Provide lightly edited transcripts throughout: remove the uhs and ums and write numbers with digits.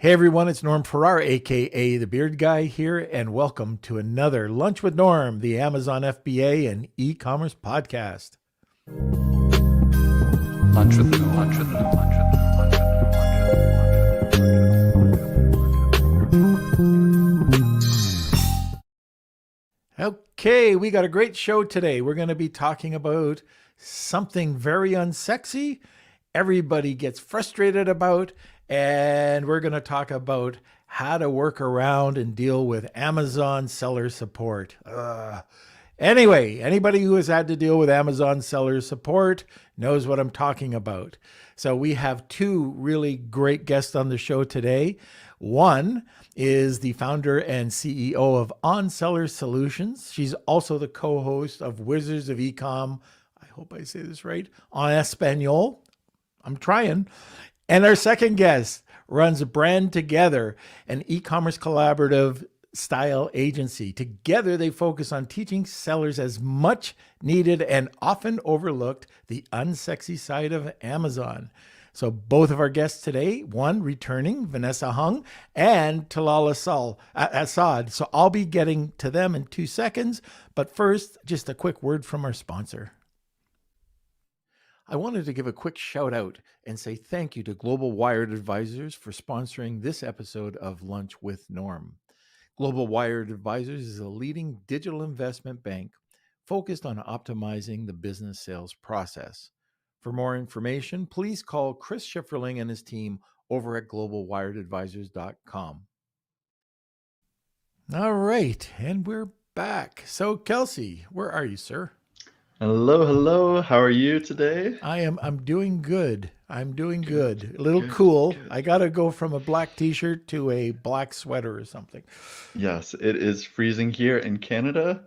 Hey everyone, it's Norm Farrar, aka the Beard Guy here, and welcome to another Lunch with Norm, the Amazon FBA and e-commerce podcast. Lunch with Norm. Lunch with Norm. Lunch with Norm. Okay, we got a great show today. We're going to be talking about something very unsexy, everybody gets frustrated about, and we're going to talk about how to work around and deal with Amazon seller support. Anyway, anybody who has had to deal with Amazon seller support knows what I'm talking about. So we have two really great guests on the show today. One is the founder and CEO of On Seller Solutions. She's also the co-host of Wizards of Ecom. I hope I say this right, en Espanol. I'm trying. And our second guest runs Brand Together, an e-commerce collaborative style agency. Together, they focus on teaching sellers as much needed and often overlooked the unsexy side of Amazon. So both of our guests today, one returning, Vanessa Hung, and Talal Asad. So I'll be getting to them in 2 seconds. But first, just a quick word from our sponsor. I wanted to give a quick shout out and say thank you to Global Wired Advisors for sponsoring this episode of Lunch with Norm. Global Wired Advisors is a leading digital investment bank focused on optimizing the business sales process. For more information, please call Chris Schifferling and his team over at globalwiredadvisors.com. All right, and we're back. So Kelsey, where are you, sir? Hello. How are you today? I'm doing good. I'm doing good. A little cool. Good. I got to go from a black t-shirt to a black sweater or something. Yes, it is freezing here in Canada.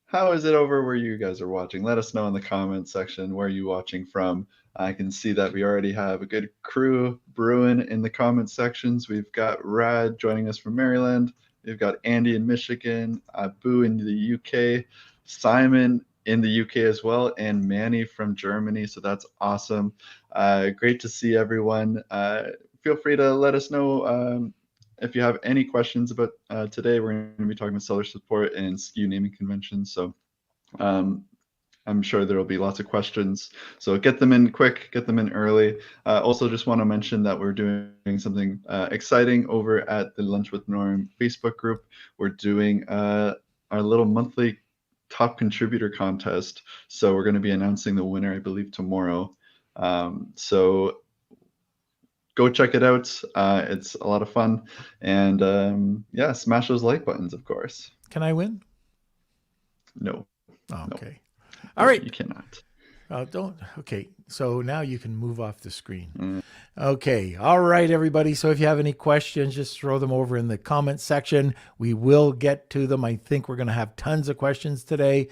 How is it over where you guys are watching? Let us know in the comments section where you're watching from. I can see that we already have a good crew brewing in the comment sections. We've got Rad joining us from Maryland. We've got Andy in Michigan, Abu in the UK, Simon in the UK as well, and Manny from Germany. So that's awesome. Great to see everyone. Feel free to let us know if you have any questions about today. We're going to be talking about seller support and SKU naming conventions. So I'm sure there will be lots of questions. So get them in quick, get them in early. Also just want to mention that we're doing something exciting over at the Lunch with Norm Facebook group. We're doing our little monthly top contributor contest. So we're going to be announcing the winner, I believe, tomorrow. So go check it out. It's a lot of fun. And yeah, smash those like buttons, of course. Can I win? No. Oh, okay. No. All right. You cannot. Don't. Okay. So now you can move off the screen. Okay. All right, everybody. So if you have any questions, just throw them over in the comment section. We will get to them. I think we're going to have tons of questions today.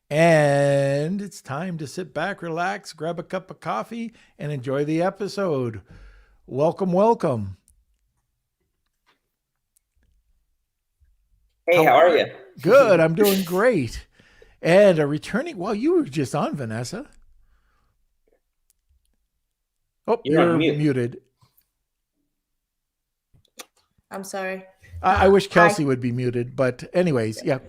And it's time to sit back, relax, grab a cup of coffee, and enjoy the episode. Welcome. Hey, how are you? Good. I'm doing great. And a returning, well, you were just on, Vanessa. Oh, you're muted. I'm sorry. I wish Kelsey would be muted, but anyways, yeah.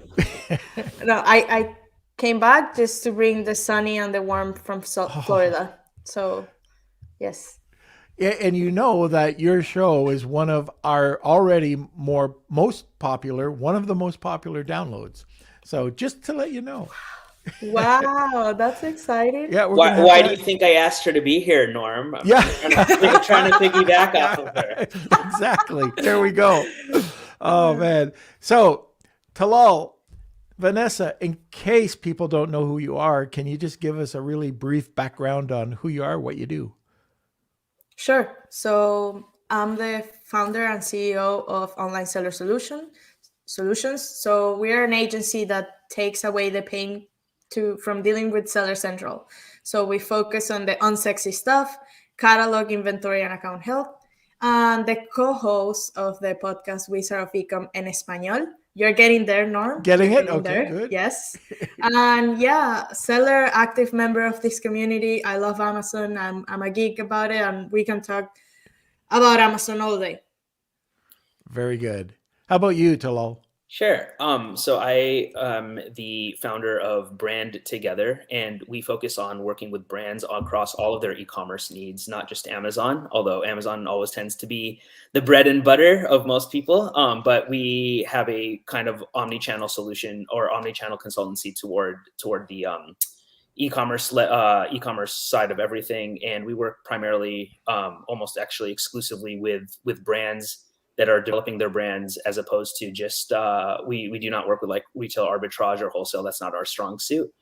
No, I came back just to bring the sunny and the warm from Florida. So, yes. Yeah, and you know that your show is one of our already most popular downloads. So just to let you know. Wow, that's exciting. Yeah. Why do you think I asked her to be here, Norm? I'm trying to piggyback off of her. Exactly. There we go. Oh, man. So, Talal, Vanessa, in case people don't know who you are, can you just give us a really brief background on who you are, what you do? Sure. So I'm the founder and CEO of Online Seller Solutions. So we're an agency that takes away the pain from dealing with Seller Central. So we focus on the unsexy stuff, catalog, inventory, and account health. And the co-host of the podcast, Wizards of Ecom en Espanol. You're getting there, Norm. Getting it? Okay, there. Good. Yes. And yeah, seller, active member of this community. I love Amazon. I'm a geek about it, and we can talk about Amazon all day. Very good. How about you, Talal? Sure. So I am the founder of Brand Together, and we focus on working with brands across all of their e-commerce needs, not just Amazon, although Amazon always tends to be the bread and butter of most people. But we have a kind of omni-channel solution or omni-channel consultancy toward the e-commerce side of everything, and we work primarily, almost actually exclusively with brands that are developing their brands, as opposed to just we do not work with like retail arbitrage or wholesale. That's not our strong suit.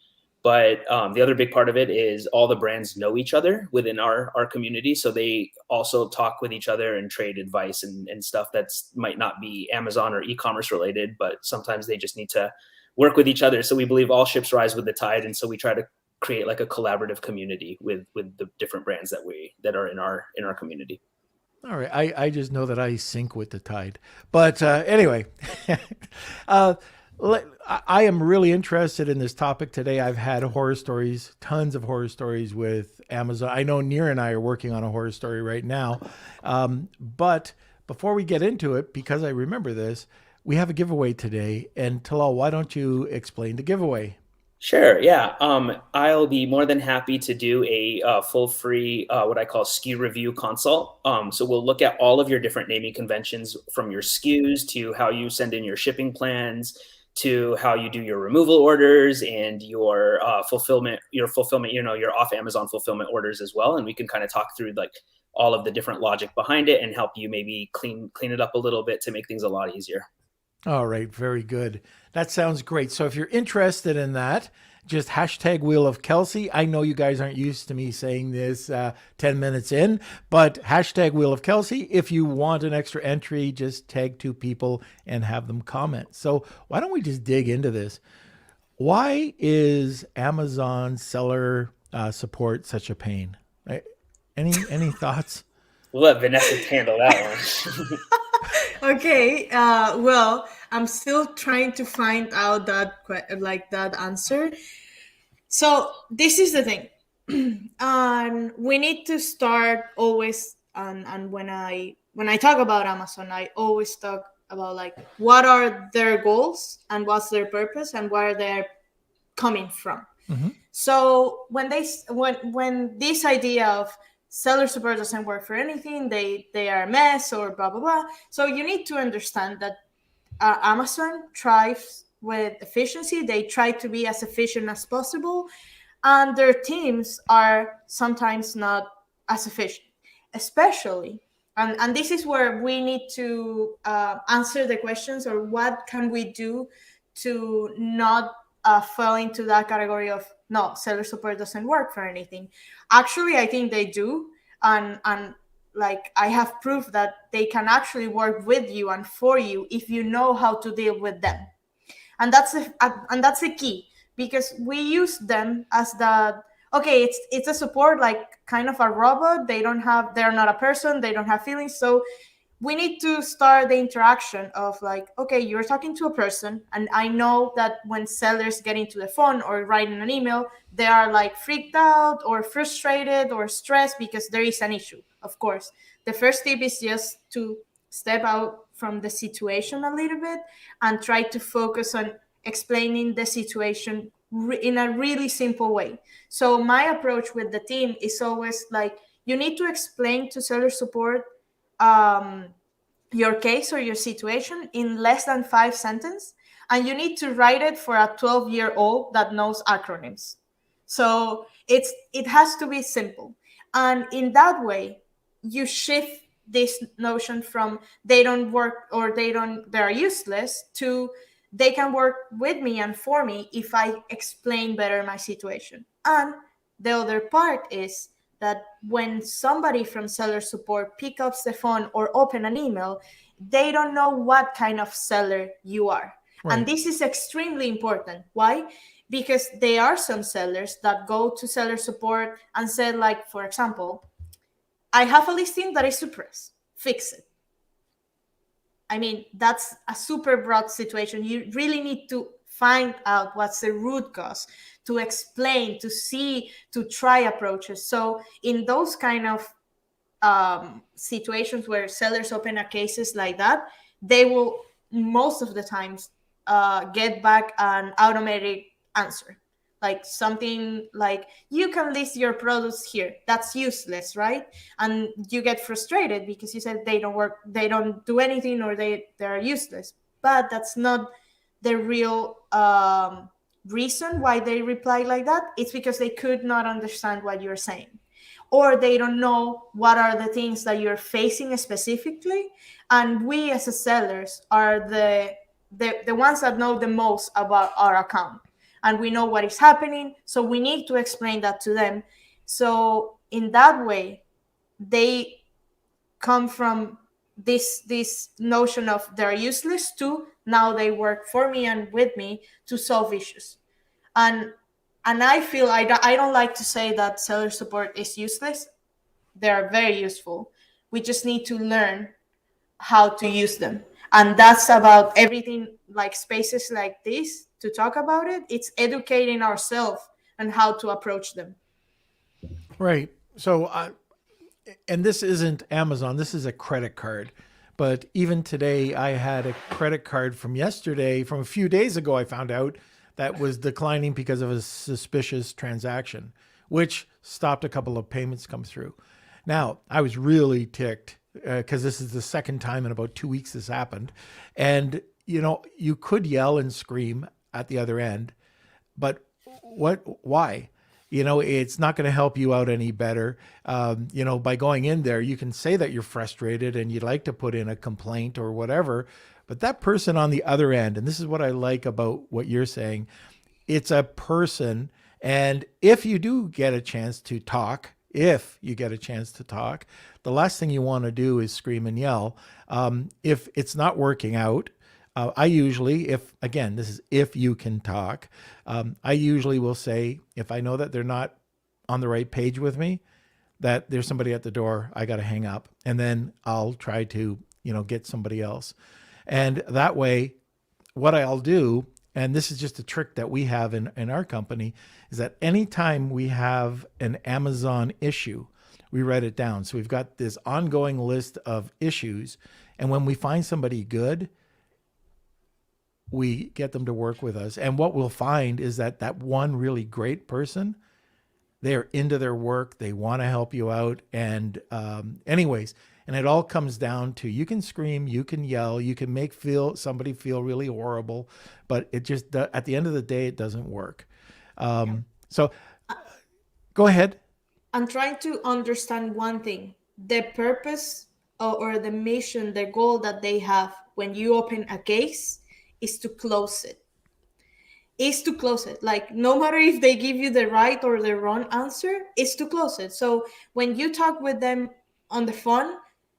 But the other big part of it is all the brands know each other within our community, so they also talk with each other and trade advice and stuff that's might not be Amazon or e-commerce related, but sometimes they just need to work with each other. So we believe all ships rise with the tide, and so we try to create like a collaborative community with the different brands that are in our community. All right. I just know that I sink with the tide. But anyway, uh, I am really interested in this topic today. I've had horror stories, tons of horror stories with Amazon. I know Nir and I are working on a horror story right now. But before we get into it, because I remember this, we have a giveaway today. And Talal, why don't you explain the giveaway? Sure. Yeah. I'll be more than happy to do a full free, what I call SKU review consult. So we'll look at all of your different naming conventions, from your SKUs to how you send in your shipping plans to how you do your removal orders and your fulfillment, your off Amazon fulfillment orders as well. And we can kind of talk through like all of the different logic behind it and help you maybe clean it up a little bit to make things a lot easier. All right, very good. That sounds great. So if you're interested in that, just hashtag Wheel of Kelsey. I know you guys aren't used to me saying this 10 minutes in, but hashtag Wheel of Kelsey. If you want an extra entry, just tag two people and have them comment. So why don't we just dig into this? Why is Amazon seller support such a pain? Any thoughts? We'll let Vanessa handle that one. Okay. Well, I'm still trying to find out that answer. So this is the thing. We need to start always. And when I talk about Amazon, I always talk about like what are their goals and what's their purpose and where they're coming from. Mm-hmm. So when this idea of seller support doesn't work for anything, they are a mess or blah blah blah. So you need to understand that Amazon thrives with efficiency. They try to be as efficient as possible, and their teams are sometimes not as efficient, especially. And this is where we need to answer the questions, or what can we do to not fall into that category of no, seller support doesn't work for anything. Actually, I think they do, and like I have proof that they can actually work with you and for you if you know how to deal with them, and that's the key, because we use them as the okay, it's a support, like kind of a robot. They're not a person, they don't have feelings. So we need to start the interaction of like, okay, you're talking to a person, and I know that when sellers get into the phone or writing an email, they are like freaked out or frustrated or stressed because there is an issue. Of course, the first tip is just to step out from the situation a little bit and try to focus on explaining the situation in a really simple way. So my approach with the team is always like, you need to explain to seller support your case or your situation in less than 5 sentences, and you need to write it for a 12-year-old that knows acronyms. So it has to be simple, and in that way you shift this notion from they don't work or they're useless to they can work with me and for me if I explain better my situation. And the other part is that when somebody from seller support pick up the phone or open an email, they don't know what kind of seller you are. Right. And this is extremely important. Why? Because there are some sellers that go to seller support and say, like, for example, I have a listing that is suppressed, fix it. I mean, that's a super broad situation. You really need to find out what's the root cause, to explain, to see, to try approaches. So in those kind of situations where sellers open a cases like that, they will most of the times get back an automatic answer, like something like, you can list your products here. That's useless, right? And you get frustrated because you said they don't work, they don't do anything, or they're useless. But that's not the real reason why they reply like that. It's because they could not understand what you're saying, or they don't know what are the things that you're facing specifically. And we as a sellers are the ones that know the most about our account, and we know what is happening, so we need to explain that to them. So in that way, they come from this notion of they're useless to now they work for me and with me to solve issues. And I feel I don't like to say that seller support is useless. They are very useful. We just need to learn how to use them. And that's about everything, like spaces like this to talk about it. It's educating ourselves on how to approach them. Right. So, and this isn't Amazon, this is a credit card. But even today, I had a credit card from yesterday, from a few days ago, I found out that was declining because of a suspicious transaction, which stopped a couple of payments come through. Now, I was really ticked because this is the second time in about 2 weeks this happened. And, you know, you could yell and scream at the other end, but why? You know, it's not going to help you out any better. You know, by going in there, you can say that you're frustrated and you'd like to put in a complaint or whatever, but that person on the other end, and this is what I like about what you're saying, it's a person. And if you do get a chance to talk, the last thing you want to do is scream and yell. If it's not working out, I usually, this is if you can talk, I usually will say, if I know that they're not on the right page with me, that there's somebody at the door, I got to hang up. And then I'll try to, you know, get somebody else. And that way, what I'll do, and this is just a trick that we have in our company, is that anytime we have an Amazon issue, we write it down. So we've got this ongoing list of issues. And when we find somebody good, we get them to work with us. And what we'll find is that that one really great person, they're into their work. They want to help you out. And anyways, and it all comes down to, you can scream, you can yell, you can make somebody feel really horrible, but it just, at the end of the day, it doesn't work. So go ahead. I'm trying to understand one thing. The purpose or the mission, the goal that they have when you open a case is to close it. Like, no matter if they give you the right or the wrong answer, it's to close it. So when you talk with them on the phone,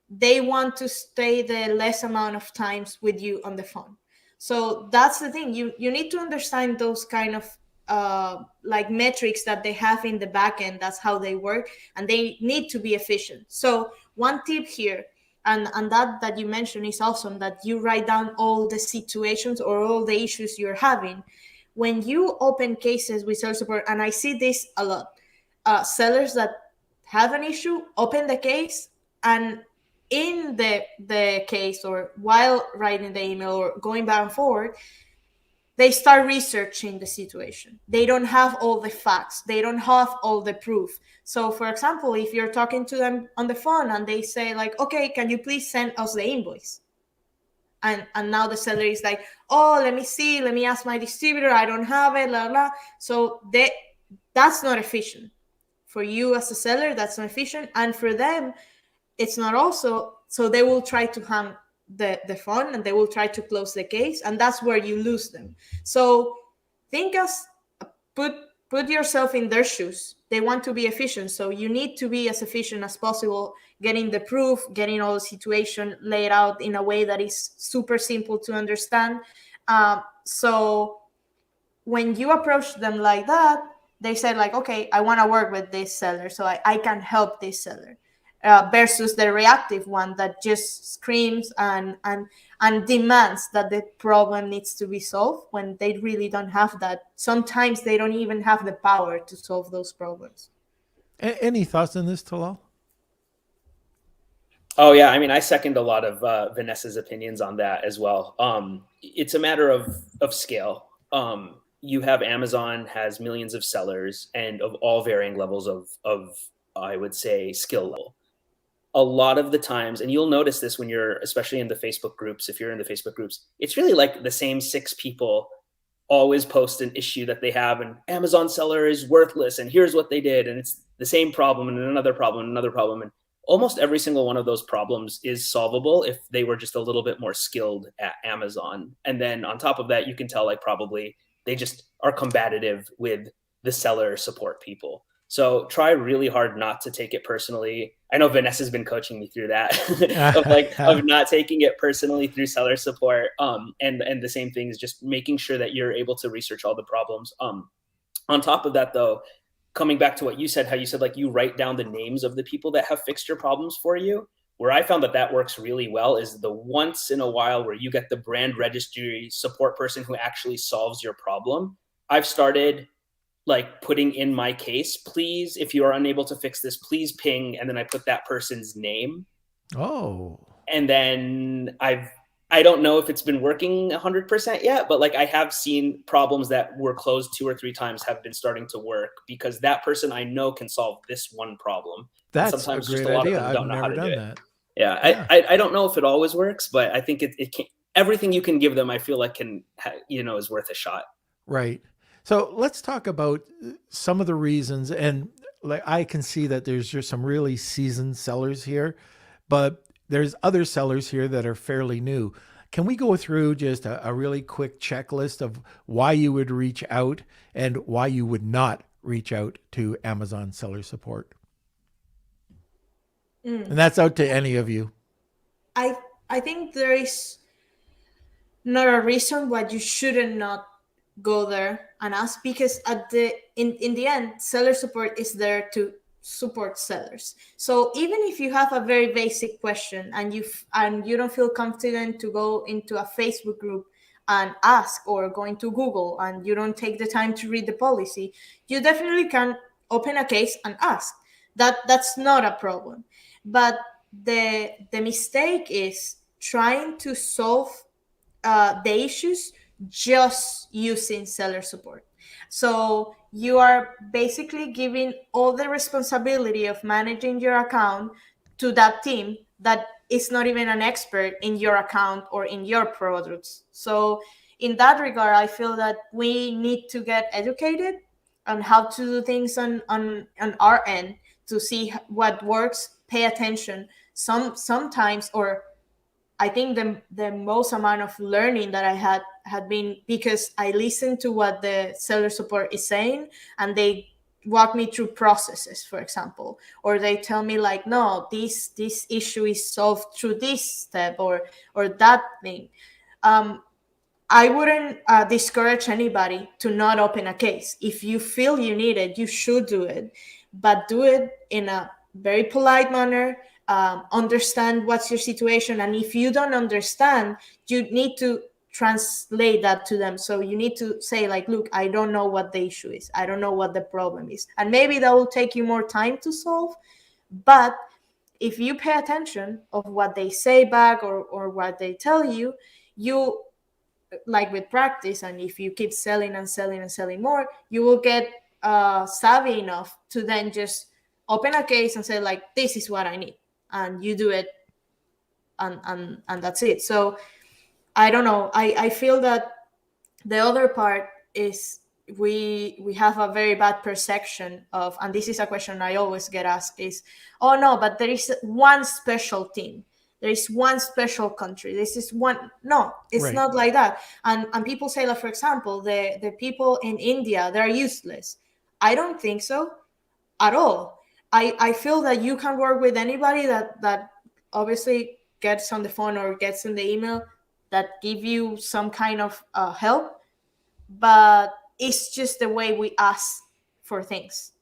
they want to stay the less amount of times with you on the phone. So that's the thing. You need to understand those kind of like metrics that they have in the back end. That's how they work, and they need to be efficient. So one tip here, and that you mentioned is awesome, that you write down all the situations or all the issues you're having. When you open cases with seller support, and I see this a lot, sellers that have an issue open the case, and in the case, or while writing the email or going back and forward, they start researching the situation. They don't have all the facts. They don't have all the proof. So for example, if you're talking to them on the phone and they say like, okay, can you please send us the invoice? And now the seller is like, oh, let me see. Let me ask my distributor. I don't have it, blah, blah. So that's not efficient. For you as a seller, that's not efficient. And for them, it's not also. So they will try to hang the phone and they will try to close the case, and that's where you lose them. So put yourself in their shoes. They want to be efficient, so you need to be as efficient as possible, getting the proof, getting all the situation laid out in a way that is super simple to understand. So when you approach them like that, they say like, okay, I want to work with this seller, so I can help this seller. Versus the reactive one that just screams and demands that the problem needs to be solved, when they really don't have that. Sometimes they don't even have the power to solve those problems. Any thoughts on this, Talal? Oh yeah, I mean, I second a lot of Vanessa's opinions on that as well. It's a matter of scale. You have Amazon has millions of sellers and of all varying levels of I would say skill level. A lot of the times, and you'll notice this when you're especially in the Facebook groups, if you're in the Facebook groups, it's really like the same six people always post an issue that they have, and Amazon seller is worthless and here's what they did, and it's the same problem and another problem and another problem, and almost every single one of those problems is solvable if they were just a little bit more skilled at Amazon. And then on top of that, you can tell like probably they just are combative with the seller support people. So try really hard not to take it personally. I know Vanessa's been coaching me through that of not taking it personally through seller support. And the same thing is just making sure that you're able to research all the problems. On top of that, though, coming back to what you said, how you said like you write down the names of the people that have fixed your problems for you. Where I found that works really well is the once in a while where you get the brand registry support person who actually solves your problem. I've started like putting in my case, please, if you are unable to fix this, please ping. And then I put that person's name. Oh. And then I don't know if it's been working 100% yet, but like I have seen problems that were closed 2 or 3 times have been starting to work because that person I know can solve this one problem. That's sometimes a great just a lot idea. of them I've don't know how never to done do it. that. Yeah, Yeah. I don't know if it always works, but I think it can. Everything you can give them, I feel like is worth a shot. Right. So let's talk about some of the reasons. And like I can see that there's just some really seasoned sellers here, but there's other sellers here that are fairly new. Can we go through just a really quick checklist of why you would reach out and why you would not reach out to Amazon seller support? And that's out to any of you. I think there is not a reason why you shouldn't not go there and ask, because at the in the end, seller support is there to support sellers. So even if you have a very basic question and you don't feel confident to go into a Facebook group and ask, or go into Google and you don't take the time to read the policy, you definitely can open a case and ask. That's not a problem. But the mistake is trying to solve the issues just using seller support. So you are basically giving all the responsibility of managing your account to that team that is not even an expert in your account or in your products. So in that regard, I feel that we need to get educated on how to do things on our end to see what works, pay attention. Sometimes, or I think the most amount of learning that I had been because I listened to what the seller support is saying, and they walk me through processes, for example, or they tell me like, no, this issue is solved through this step or that thing. I wouldn't discourage anybody to not open a case. If you feel you need it, you should do it, but do it in a very polite manner. Understand what's your situation, and if you don't understand, you need to translate that to them. So you need to say like, look, I don't know what the issue is, I don't know what the problem is, and maybe that will take you more time to solve. But if you pay attention of what they say back, or what they tell you, you, like with practice, and if you keep selling and selling and selling more, you will get savvy enough to then just open a case and say like, this is what I need, and you do it, and that's it. So I don't know, I feel that the other part is we have a very bad perception of, and this is a question I always get asked, is, oh no, but there is one special team, there is one special country, this is one. No, it's Right. not like that. And people say, like, for example, the people in India, they're useless. I don't think so at all. I feel that you can work with anybody that obviously gets on the phone or gets in the email that give you some kind of help, but it's just the way we ask for things.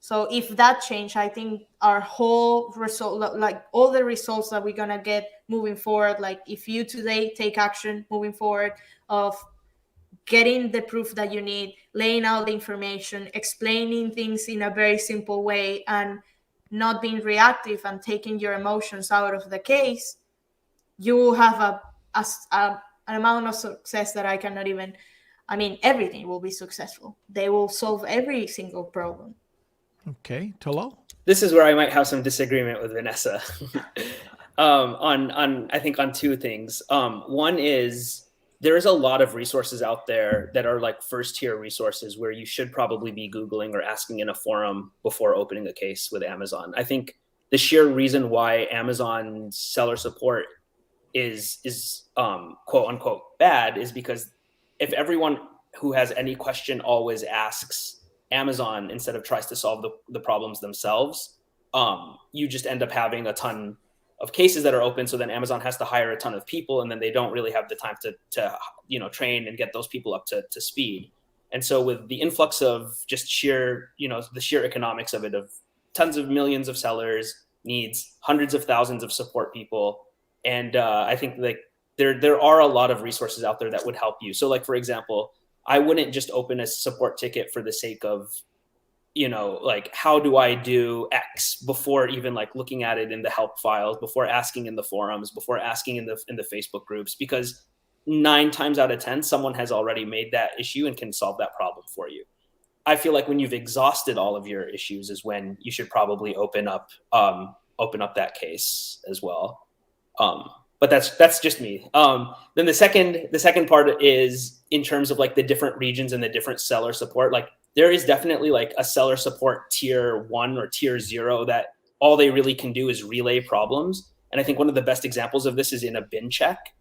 So if that change, I think our whole result, like all the results that we're gonna get moving forward, like if you today take action moving forward of getting the proof that you need, laying out the information, explaining things in a very simple way, and not being reactive and taking your emotions out of the case, you will have an amount of success that I cannot even, I mean, everything will be successful. They will solve every single problem. Okay, Talal? This is where I might have some disagreement with Vanessa. On I think on two things. One is there is a lot of resources out there that are like first tier resources where you should probably be Googling or asking in a forum before opening a case with Amazon. I think the sheer reason why Amazon seller support is quote unquote bad is because if everyone who has any question always asks Amazon instead of tries to solve the problems themselves, you just end up having a ton of cases that are open. So then Amazon has to hire a ton of people, and then they don't really have the time to train and get those people up to speed. And so with the influx of just sheer, the sheer economics of it, of tons of millions of sellers, needs hundreds of thousands of support people. And I think like there are a lot of resources out there that would help you. So like, for example, I wouldn't just open a support ticket for the sake of, like, how do I do X before even like looking at it in the help files, before asking in the forums, before asking in the Facebook groups, because 9 times out of 10, someone has already made that issue and can solve that problem for you. I feel like when you've exhausted all of your issues is when you should probably open up that case as well. But that's just me. Then the second part is in terms of like the different regions and the different seller support. Like there is definitely like a seller support tier 1 or tier 0 that all they really can do is relay problems. And I think one of the best examples of this is in a bin check.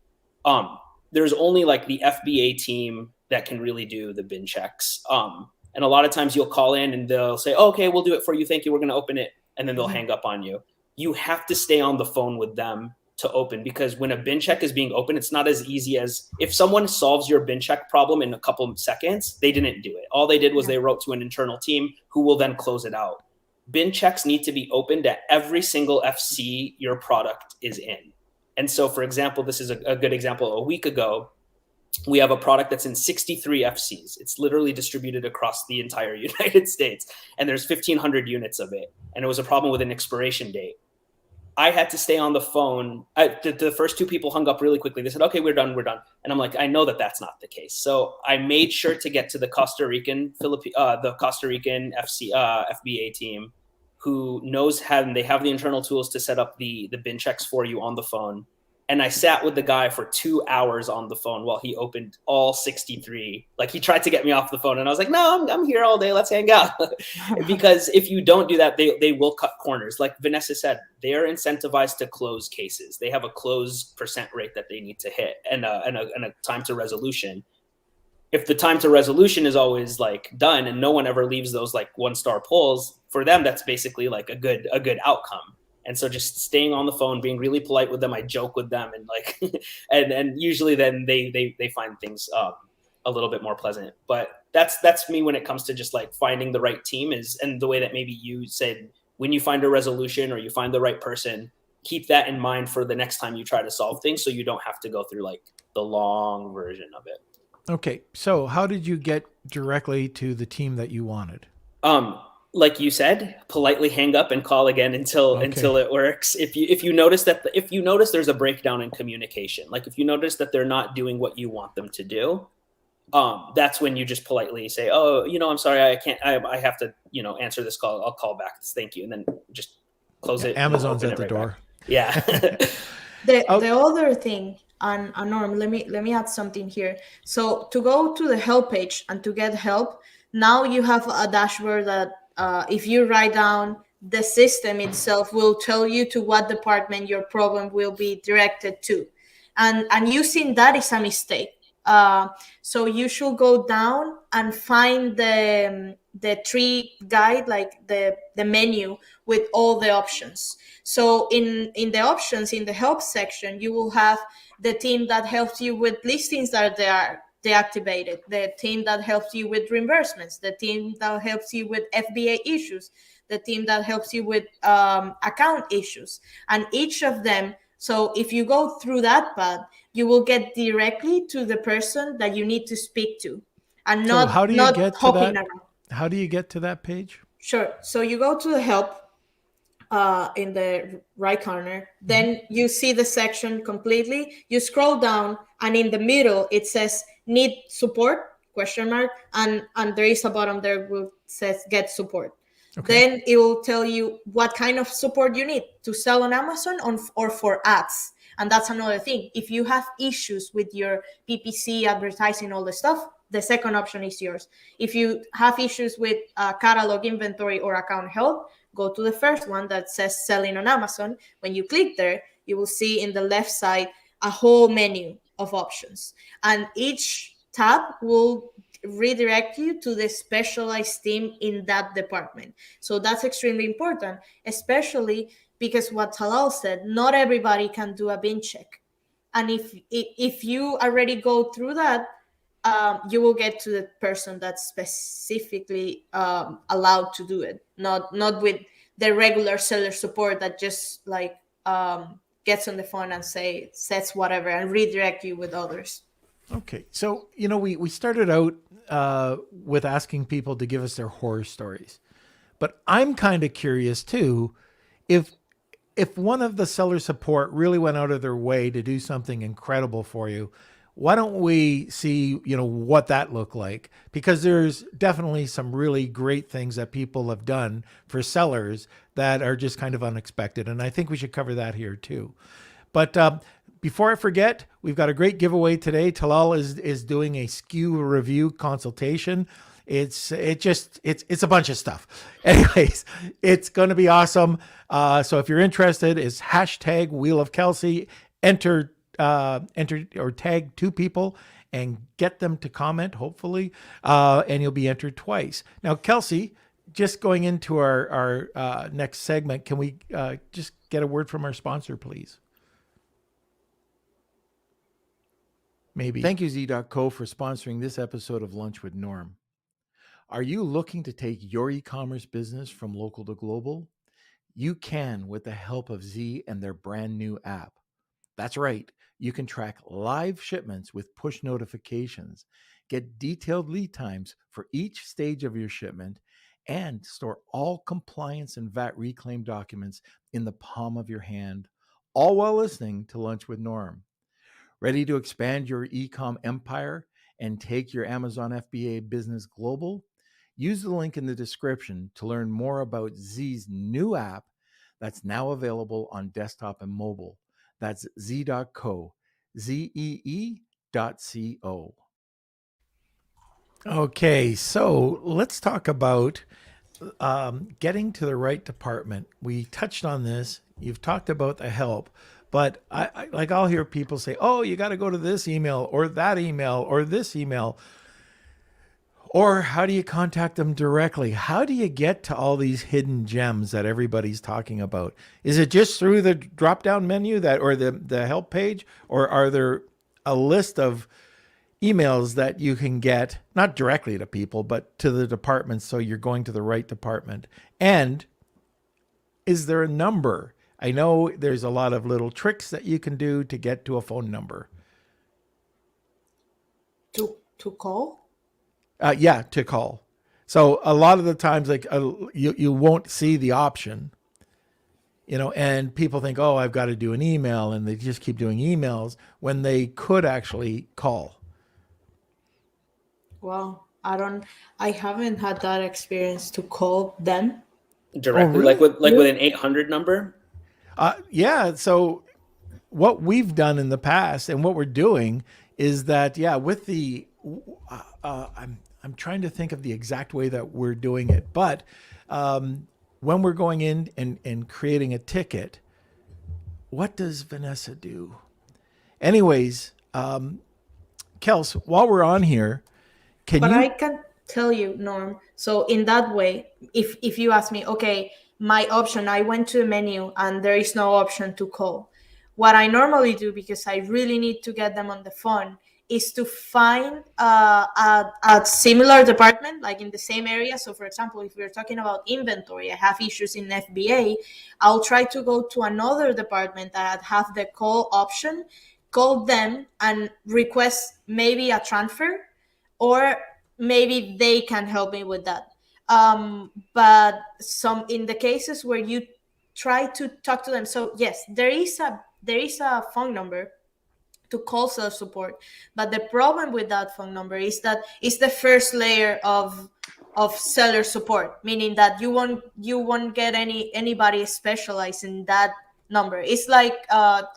There's only like the FBA team that can really do the bin checks. And a lot of times you'll call in and they'll say, oh, okay, we'll do it for you. Thank you. We're going to open it. And then they'll hang up on you. You have to stay on the phone with them to open, because when a bin check is being opened, it's not as easy as if someone solves your bin check problem in a couple of seconds, they didn't do it. All they did was they wrote to an internal team who will then close it out. Bin checks need to be opened at every single FC your product is in. And so, for example, this is a good example. A week ago, we have a product that's in 63 FCs. It's literally distributed across the entire United States. And there's 1,500 units of it. And it was a problem with an expiration date. I had to stay on the phone. The first 2 people hung up really quickly. They said, okay, we're done. And I'm like, I know that that's not the case. So I made sure to get to the Costa Rican FC, FBA team who knows how, and they have the internal tools to set up the bin checks for you on the phone. And I sat with the guy for 2 hours on the phone while he opened all 63. Like he tried to get me off the phone and I was like, no, I'm here all day. Let's hang out. Because if you don't do that, they will cut corners. Like Vanessa said, they are incentivized to close cases. They have a close % rate that they need to hit and a time to resolution. If the time to resolution is always like done and no one ever leaves those like 1-star polls, for them, that's basically like a good outcome. And so just staying on the phone, being really polite with them, I joke with them and like, and usually then they find things a little bit more pleasant. But that's me when it comes to just like finding the right team and the way that maybe you said, when you find a resolution or you find the right person, keep that in mind for the next time you try to solve things, so you don't have to go through like the long version of it. Okay. So how did you get directly to the team that you wanted? Like you said, politely hang up and call again until it works. If you notice there's a breakdown in communication, like if you notice that they're not doing what you want them to do, that's when you just politely say, oh, I'm sorry, I can't, I have to, answer this call. I'll call back. Thank you. And then just close it. Amazon's at the door. Back. Yeah. The other thing, and Norm, let me add something here. So to go to the help page and to get help, now you have a dashboard that if you write down, the system itself will tell you to what department your problem will be directed to. And using that is a mistake. So you should go down and find the tree guide, like the menu with all the options. So in the options, in the help section, you will have the team that helps you with listings that they are deactivated, the team that helps you with reimbursements, the team that helps you with FBA issues, the team that helps you with account issues, and each of them. So if you go through that path, you will get directly to the person that you need to speak to, and not hopping around. How do you get to that page? Sure. So you go to the help, in the right corner. Then you see the section completely. You scroll down, and in the middle it says "Need support?" question mark, and there is a button there that says "Get support." Okay. Then it will tell you what kind of support you need to sell on Amazon or for ads. And that's another thing. If you have issues with your PPC, advertising, all the stuff, the second option is yours. If you have issues with catalog inventory or account health, go to the first one that says selling on Amazon. When you click there, you will see in the left side a whole menu of options. And each tab will redirect you to the specialized team in that department. So that's extremely important, especially because what Talal said, not everybody can do a bin check. And if you already go through that, you will get to the person that's specifically allowed to do it, not with the regular seller support that just like gets on the phone and says whatever and redirect you with others. Okay. So, we started out with asking people to give us their horror stories. But I'm kind of curious too, if one of the seller support really went out of their way to do something incredible for you, why don't we see, what that looked like? Because there's definitely some really great things that people have done for sellers that are just kind of unexpected. And I think we should cover that here too. But before I forget, we've got a great giveaway today. Talal is doing a SKU review consultation. It's a bunch of stuff. Anyways, it's going to be awesome. So if you're interested, it's hashtag Wheel of Kelsey. Enter or tag 2 people and get them to comment, hopefully, and you'll be entered twice. Now, Kelsey, just going into our next segment, can we just get a word from our sponsor, please? Maybe. Thank you, Z.co, for sponsoring this episode of Lunch with Norm. Are you looking to take your e-commerce business from local to global? You can with the help of Z and their brand new app. That's right. You can track live shipments with push notifications, get detailed lead times for each stage of your shipment, and store all compliance and VAT reclaim documents in the palm of your hand, all while listening to Lunch with Norm. Ready to expand your e-com empire and take your Amazon FBA business global? Use the link in the description to learn more about Z's new app that's now available on desktop and mobile. That's Z.co, ZEE.co. Okay, so let's talk about getting to the right department. We touched on this. You've talked about the help. But I'll hear people say, oh, you got to go to this email or that email or this email. Or how do you contact them directly? How do you get to all these hidden gems that everybody's talking about? Is it just through the drop-down menu or the help page? Or are there a list of emails that you can get, not directly to people, but to the departments so you're going to the right department? And is there a number? I know there's a lot of little tricks that you can do to get to a phone number. To call? Yeah, to call. So a lot of the times, like you won't see the option, and people think, oh, I've got to do an email, and they just keep doing emails when they could actually call. Well, I haven't had that experience to call them directly, really? with an 800 number. Yeah. So what we've done in the past and what we're doing is that, with the, I'm trying to think of the exact way that we're doing it, but when we're going in and creating a ticket, what does Vanessa do? Anyways, Kels, while we're on here, I can tell you, Norm. So in that way, if you ask me, okay, my option, I went to the menu and there is no option to call. What I normally do, because I really need to get them on the phone, is to find a similar department, like in the same area. So for example, if we're talking about inventory, I have issues in FBA, I'll try to go to another department that have the call option, call them and request maybe a transfer, or maybe they can help me with that. But in the cases where you try to talk to them. So yes, there is a phone number to call seller support, but the problem with that phone number is that it's the first layer of seller support, meaning that you won't get anybody specialized in that number. It's like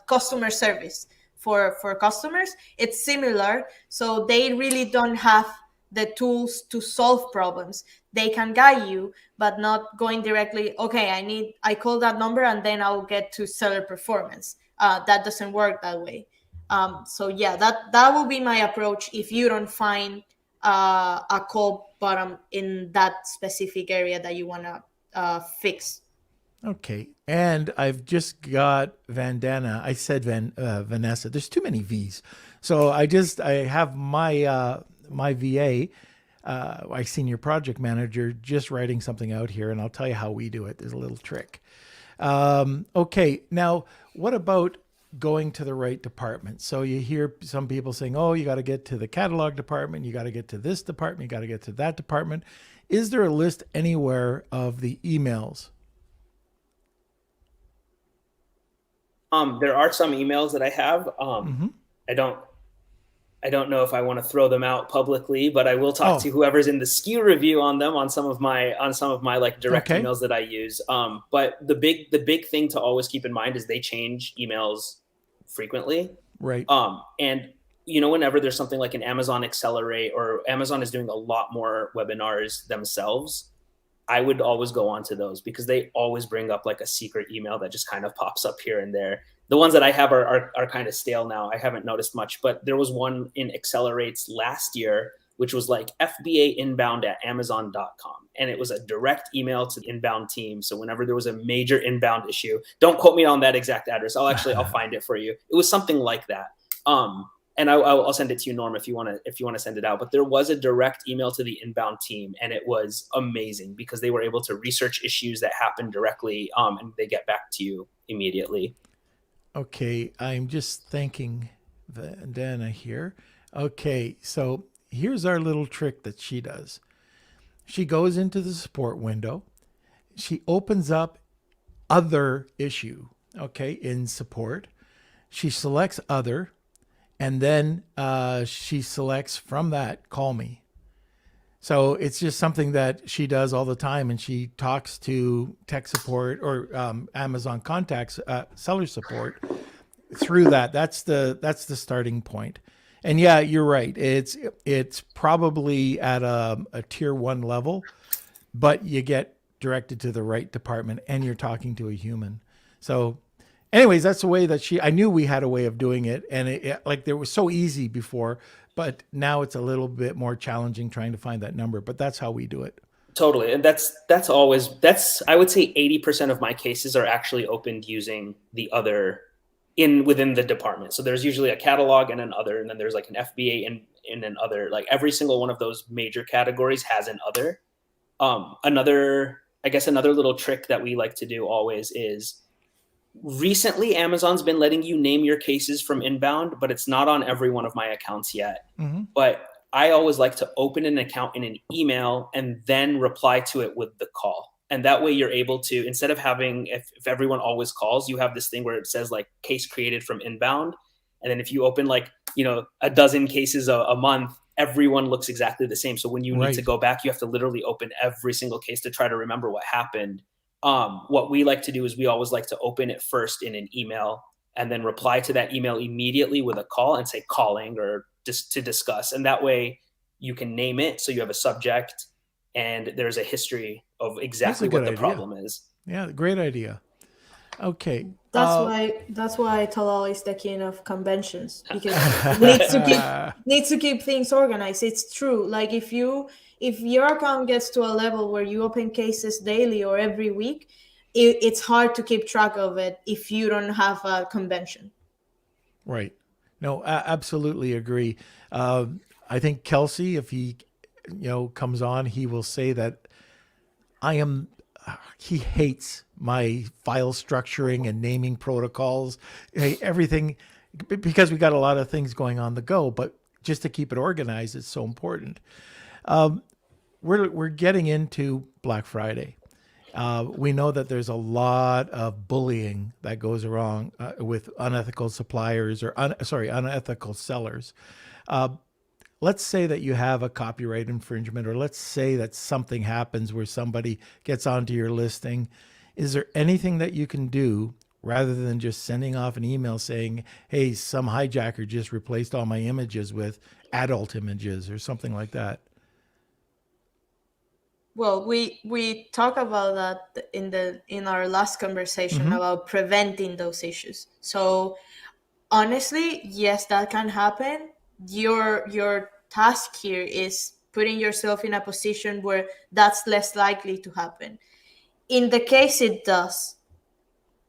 customer service for customers. It's similar, so they really don't have the tools to solve problems. They can guide you, but not going directly, okay, I call that number and then I'll get to seller performance. That doesn't work that way. So yeah, that will be my approach if you don't find a call button in that specific area that you want to fix. Okay. And I've just got Vandana. I said Vanessa. There's too many V's. So I have my VA, my senior project manager, just writing something out here, and I'll tell you how we do it. There's a little trick. Okay. Now, what about going to the right department? So you hear some people saying, oh, you got to get to the catalog department. You got to get to this department. You got to get to that department. Is there a list anywhere of the emails? There are some emails that I have. I don't know if I want to throw them out publicly, but I will talk to whoever's in the SKU review on them on some of my like direct emails that I use. But the big thing to always keep in mind is they change emails frequently. Right. And whenever there's something like an Amazon Accelerate, or Amazon is doing a lot more webinars themselves, I would always go on to those because they always bring up like a secret email that just kind of pops up here and there. The ones that I have are kind of stale now. I haven't noticed much, but there was one in Accelerates last year, which was like FBA inbound at Amazon.com. And it was a direct email to the inbound team. So whenever there was a major inbound issue, don't quote me on that exact address. I'll find it for you. It was something like that. And I'll send it to you, Norm, if you want to send it out. But there was a direct email to the inbound team, and it was amazing because they were able to research issues that happened directly, and they get back to you immediately. Okay, I'm just thanking Vandana here. Okay, so here's our little trick that she does. She goes into the support window. She opens up other issue, okay, in support. She selects other. And then she selects from that, call me. So it's just something that she does all the time. And she talks to tech support or Amazon contacts, seller support through that. That's the starting point. And yeah, you're right. It's probably at a tier 1 level, but you get directed to the right department and you're talking to a human. So anyways, that's the way that I knew we had a way of doing it. And it was so easy before, but now it's a little bit more challenging trying to find that number, but that's how we do it. Totally. And that's I would say 80% of my cases are actually opened using the other within the department. So there's usually a catalog and an other, and then there's like an FBA and an other. Like every single one of those major categories has an other. Another little trick that we like to do always is, recently, Amazon's been letting you name your cases from inbound, but it's not on every one of my accounts yet. Mm-hmm. But I always like to open an account in an email and then reply to it with the call. And that way you're able to, instead of having, if everyone always calls, you have this thing where it says like case created from inbound. And then if you open like, a dozen cases a month, everyone looks exactly the same. So when you need to go back, you have to literally open every single case to try to remember what happened. What we like to do is we always like to open it first in an email and then reply to that email immediately with a call and say calling or just to discuss. And that way you can name it. So you have a subject and there's a history of exactly what the problem is. Yeah. Great idea. Okay. That's why Talal is the king of conventions, because needs to keep things organized. It's true. Like if your account gets to a level where you open cases daily or every week, it's hard to keep track of it if you don't have a convention. Right. No, absolutely agree. I think Kelsey, if he comes on, he will say that he hates my file structuring and naming protocols, everything, because we got a lot of things going on the go, but just to keep it organized is so important. We're getting into Black Friday, We know that there's a lot of bullying that goes wrong with unethical suppliers or unethical sellers. Let's say that you have a copyright infringement, or let's say that something happens where somebody gets onto your listing. Is there anything that you can do rather than just sending off an email saying, hey, some hijacker just replaced all my images with adult images or something like that? Well, we talk about that in our last conversation Mm-hmm. about preventing those issues. So honestly, yes, that can happen. Your task here is putting yourself in a position where that's less likely to happen. In the case it does,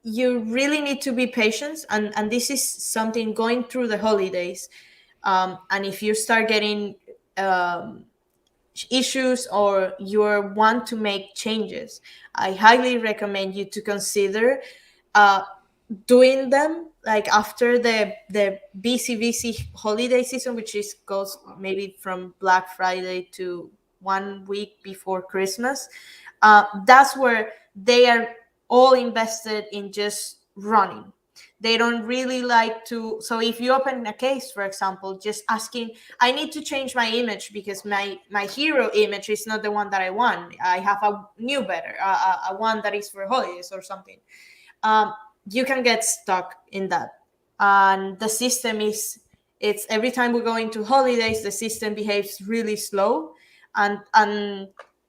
you really need to be patient, and this is something going through the holidays. And if you start getting issues or you want to make changes, I highly recommend you to consider uh, doing them like after the busy holiday season, which is goes maybe from Black Friday to 1 week before Christmas. That's where they are all invested in just running. They don't really like to. So if you open a case, for example, just asking, I need to change my image because my hero image is not the one that I want. I have a new better, a one that is for holidays or something. um, you can get stuck in that. And the system is, it's every time we go into holidays, the system behaves really slow. And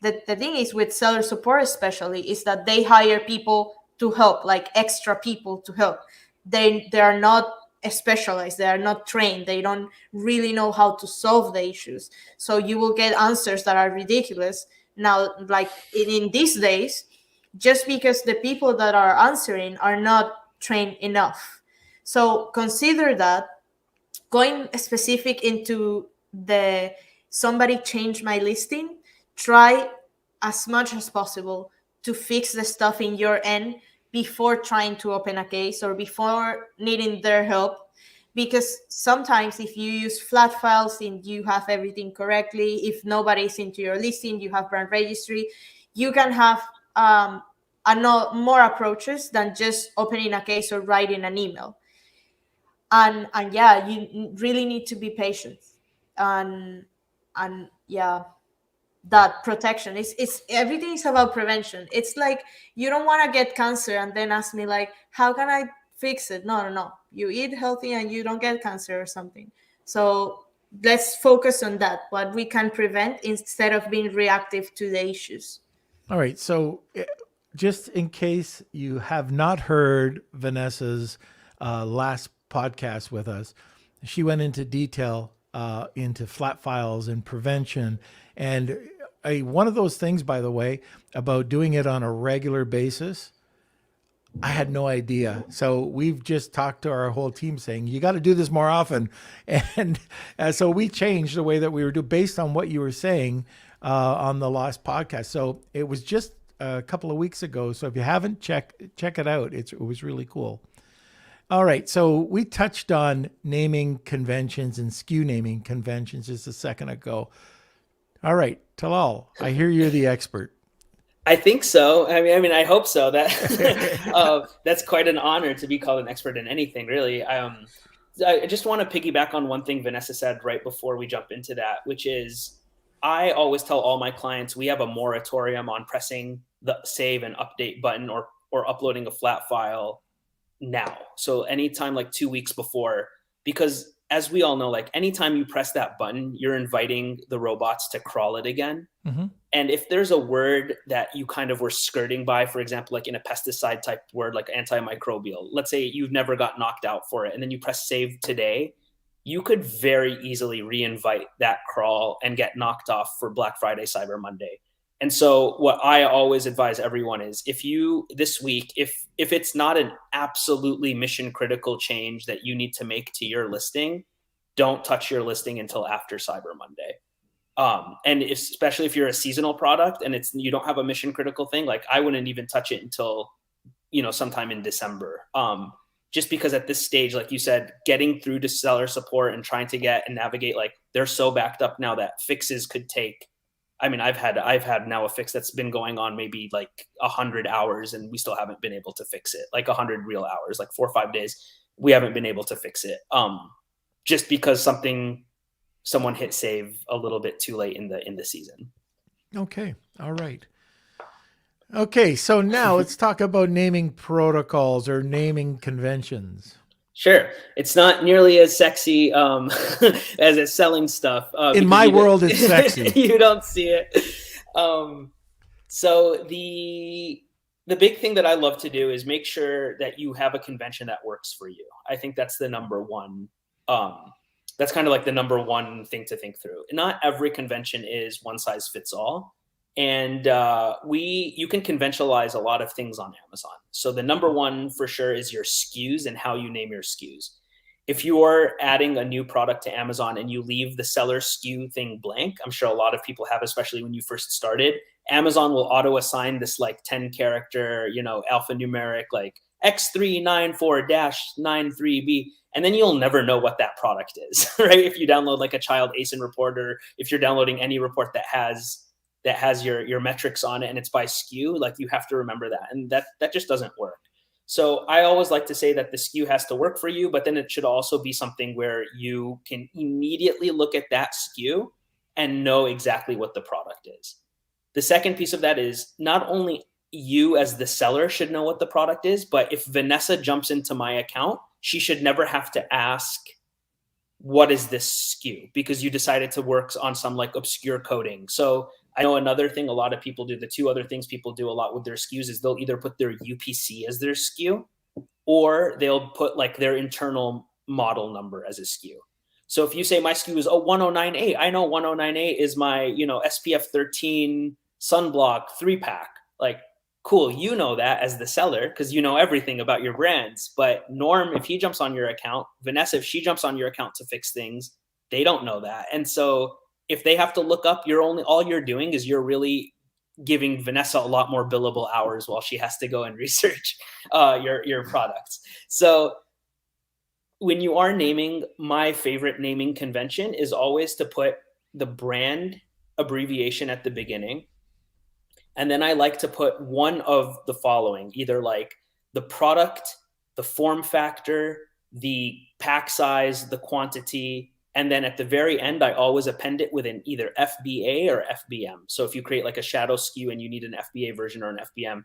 the thing is with seller support especially is that they hire people to help, like extra people to help. They are not specialized, they are not trained, they don't really know how to solve the issues. So you will get answers that are ridiculous. Now, like in these days, just because the people that are answering are not trained enough. So consider that. Going specific into the somebody changed my listing, try as much as possible to fix the stuff in your end before trying to open a case or before needing their help. Because sometimes if you use flat files and you have everything correctly, if nobody's into your listing, you have brand registry, you can have more approaches than just opening a case or writing an email. And yeah, you really need to be patient. And and yeah, that protection is, it's everything is about prevention. It's like you don't want to get cancer and then ask me like, how can I fix it? No, no, no, you eat healthy and you don't get cancer or something. So let's focus on that, what we can prevent, instead of being reactive to the issues. All right. So, just in case you have not heard Vanessa's last podcast with us, she went into detail into flat files and prevention. And one of those things, by the way, about doing it on a regular basis, I had no idea. So we've just talked to our whole team saying, you got to do this more often. And so we changed the way that we were doing based on what you were saying on the last podcast. So it was just a couple of weeks ago. So if you haven't check it out. It was really cool. All right. So we touched on naming conventions and SKU naming conventions just a second ago. All right, Talal, I hear you're the expert. I think so. I hope so. That that's quite an honor to be called an expert in anything, really. I just want to piggyback on one thing Vanessa said right before we jump into that, which is I always tell all my clients we have a moratorium on pressing the save and update button or uploading a flat file now. So anytime like 2 weeks before, because as we all know, like anytime you press that button, you're inviting the robots to crawl it again. Mm-hmm. And if there's a word that you kind of were skirting by, for example, like in a pesticide type word, like antimicrobial, let's say you've never got knocked out for it, and then you press save today, you could very easily reinvite that crawl and get knocked off for Black Friday, Cyber Monday. And so what I always advise everyone is if you this week, if it's not an absolutely mission critical change that you need to make to your listing, don't touch your listing until after Cyber Monday. And especially if you're a seasonal product and you don't have a mission critical thing, like I wouldn't even touch it until, sometime in December. Just because at this stage, like you said, getting through to seller support and trying to get and navigate, like they're so backed up now that fixes could take, I mean, I've had now a fix that's been going on maybe like 100 hours, and we still haven't been able to fix it. Like 100 real hours, like 4 or 5 days, we haven't been able to fix it. Just because someone hit save a little bit too late in the season. Okay. All right. Okay. So now let's talk about naming protocols or naming conventions. Sure, it's not nearly as sexy as it's selling stuff. In my world, it's sexy. You don't see it. So the big thing that I love to do is make sure that you have a convention that works for you. I think that's the number one. That's kind of like the number one thing to think through. Not every convention is one size fits all. And you can conventionalize a lot of things on Amazon. So the number one for sure is your SKUs and how you name your SKUs. If you are adding a new product to Amazon and you leave the seller SKU thing blank, I'm sure a lot of people have, especially when you first started, Amazon will auto assign this like 10 character, alphanumeric like X394-93B, and then you'll never know what that product is, right? If you download like a child ASIN report, or if you're downloading any report that has your metrics on it and it's by SKU, like you have to remember that. And that just doesn't work. So I always like to say that the SKU has to work for you, but then it should also be something where you can immediately look at that SKU and know exactly what the product is. The second piece of that is not only you as the seller should know what the product is, but if Vanessa jumps into my account, she should never have to ask, what is this SKU? Because you decided to work on some like obscure coding. So I know another thing a lot of people do, the two other things people do a lot with their SKUs is they'll either put their UPC as their SKU, or they'll put like their internal model number as a SKU. So if you say my SKU is 109A, I know 109A is my, SPF 13 sunblock 3-pack. Like, cool, you know that as the seller because you know everything about your brands. But Norm, if he jumps on your account, Vanessa, if she jumps on your account to fix things, they don't know that. And so if they have to look up, all you're doing is you're really giving Vanessa a lot more billable hours while she has to go and research your products. So when you are naming, my favorite naming convention is always to put the brand abbreviation at the beginning. And then I like to put one of the following, either like the product, the form factor, the pack size, the quantity. And then at the very end, I always append it with an either FBA or FBM. So if you create like a shadow SKU and you need an FBA version or an FBM.